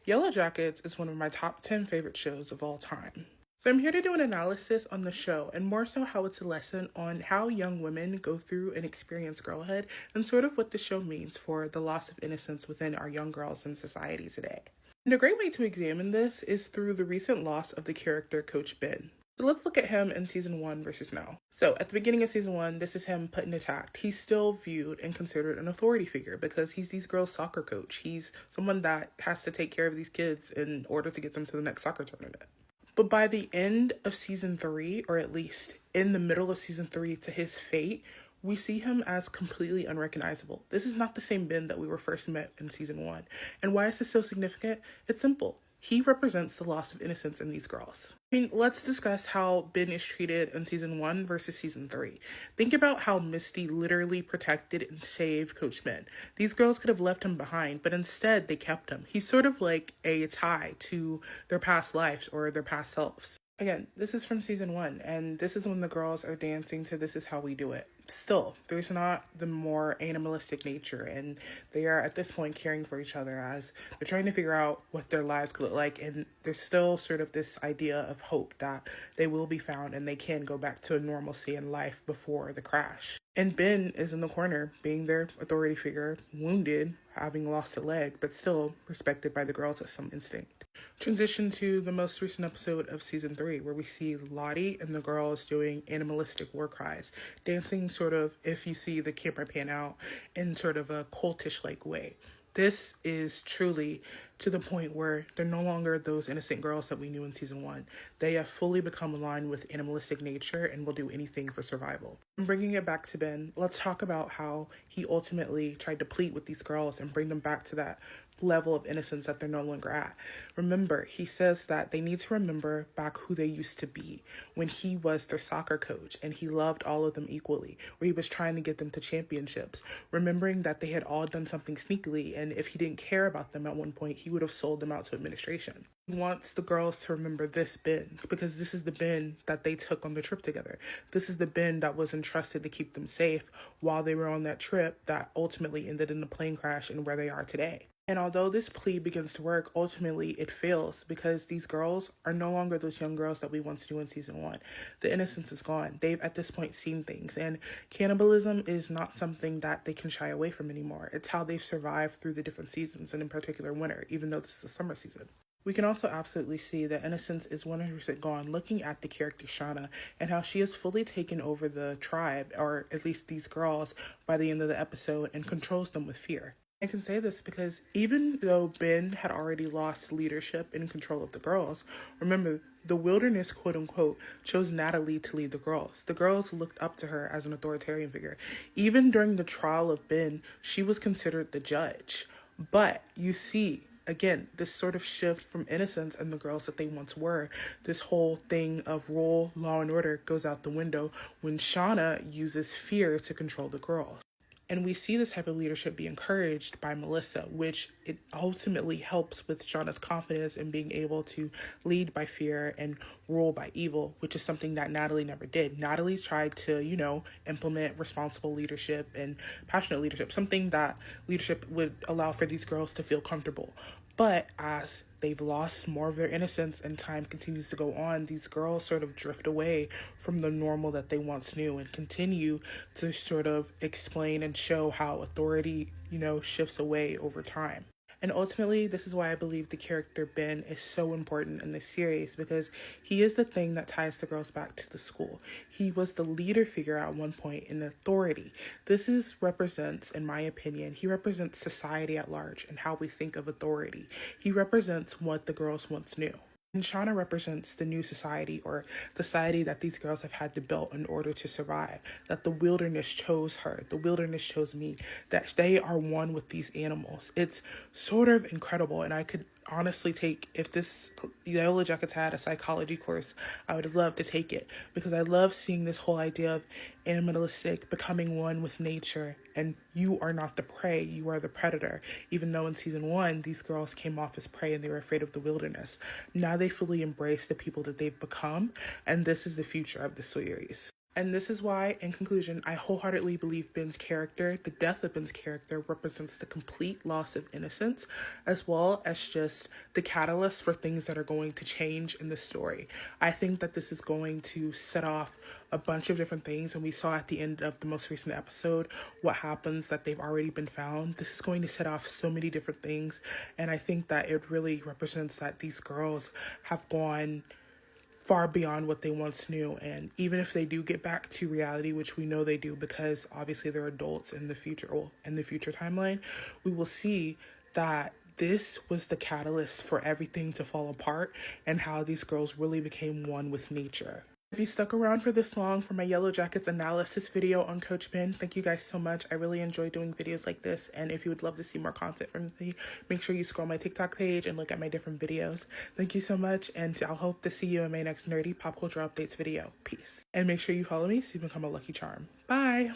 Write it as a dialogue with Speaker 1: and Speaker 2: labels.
Speaker 1: YellowJackets is one of my top 10 favorite shows of all time. So I'm here to do an analysis on the show, and more so how it's a lesson on how young women go through and experience girlhood and sort of what the show means for the loss of innocence within our young girls in society today. And a great way to examine this is through the recent loss of the character Coach Ben. So let's look at him in season 1 versus now. So at the beginning of season 1, this is him put in attack. He's still viewed and considered an authority figure because he's these girls' soccer coach. He's someone that has to take care of these kids in order to get them to the next soccer tournament. But by the end of season 3, or at least in the middle of season 3 to his fate, we see him as completely unrecognizable. This is not the same Ben that we were first met in season 1. And why is this so significant? It's simple. He represents the loss of innocence in these girls. Let's discuss how Ben is treated in season 1 versus season 3. Think about how Misty literally protected and saved Coach Ben. These girls could have left him behind, but instead they kept him. He's sort of like a tie to their past lives or their past selves. Again, this is from season 1, and this is when the girls are dancing to This Is How We Do It. Still, there's not the more animalistic nature, and they are at this point caring for each other as they're trying to figure out what their lives could look like, and there's still sort of this idea of hope that they will be found and they can go back to a normalcy in life before the crash. And Ben is in the corner, being their authority figure, wounded, having lost a leg, but still respected by the girls at some instinct. Transition to the most recent episode of season 3, where we see Lottie and the girls doing animalistic war cries, dancing sort of, if you see the camera pan out, in sort of a cultish-like way. This is truly to the point where they're no longer those innocent girls that we knew in season 1. They have fully become aligned with animalistic nature and will do anything for survival. And bringing it back to Ben, let's talk about how he ultimately tried to plead with these girls and bring them back to that level of innocence that they're no longer at. Remember, he says that they need to remember back who they used to be when he was their soccer coach and he loved all of them equally, where he was trying to get them to championships, remembering that they had all done something sneakily, and if he didn't care about them at one point, he would have sold them out to administration. He wants the girls to remember this Ben, because this is the Ben that they took on the trip together. This is the Ben that was entrusted to keep them safe while they were on that trip that ultimately ended in a plane crash and where they are today. And although this plea begins to work, ultimately it fails because these girls are no longer those young girls that we once knew in season 1. The innocence is gone. They've at this point seen things, and cannibalism is not something that they can shy away from anymore. It's how they've survived through the different seasons, and in particular winter, even though this is the summer season. We can also absolutely see that innocence is 100% gone looking at the character Shauna and how she has fully taken over the tribe, or at least these girls, by the end of the episode and controls them with fear. I can say this because even though Ben had already lost leadership and control of the girls, remember, the wilderness, quote unquote, chose Natalie to lead the girls. The girls looked up to her as an authoritarian figure. Even during the trial of Ben, she was considered the judge. But you see, again, this sort of shift from innocence and the girls that they once were. This whole thing of rule, law, and order goes out the window when Shauna uses fear to control the girls. And we see this type of leadership be encouraged by Melissa, which it ultimately helps with Shauna's confidence in being able to lead by fear and rule by evil, which is something that Natalie never did. Natalie tried to, implement responsible leadership and passionate leadership, something that leadership would allow for these girls to feel comfortable. But as they've lost more of their innocence and time continues to go on, these girls sort of drift away from the normal that they once knew and continue to sort of explain and show how authority, shifts away over time. And ultimately, this is why I believe the character Ben is so important in this series, because he is the thing that ties the girls back to the school. He was the leader figure at one point in authority. Represents, in my opinion, he represents society at large and how we think of authority. He represents what the girls once knew. And Shauna represents the new society, or the society that these girls have had to build in order to survive, that the wilderness chose her, the wilderness chose me, that they are one with these animals. It's sort of incredible, and I could honestly take, if this YellowJackets had a psychology course, I would have loved to take it, because I love seeing this whole idea of animalistic becoming one with nature, and you are not the prey, you are the predator. Even though in season 1 these girls came off as prey and they were afraid of the wilderness, now they fully embrace the people that they've become, and this is the future of the series. And this is why, in conclusion, I wholeheartedly believe Ben's character, the death of Ben's character, represents the complete loss of innocence, as well as just the catalyst for things that are going to change in the story. I think that this is going to set off a bunch of different things, and we saw at the end of the most recent episode what happens, that they've already been found. This is going to set off so many different things, and I think that it really represents that these girls have gone far beyond what they once knew. And even if they do get back to reality, which we know they do because obviously they're adults in the future, or in the future timeline, we will see that this was the catalyst for everything to fall apart and how these girls really became one with nature. If you stuck around for this long for my YellowJackets analysis video on Coach Ben, thank you guys so much. I really enjoy doing videos like this, and if you would love to see more content from me, make sure you scroll my TikTok page and look at my different videos. Thank you so much, and I'll hope to see you in my next nerdy pop culture updates video. Peace. And make sure you follow me so you become a lucky charm. Bye!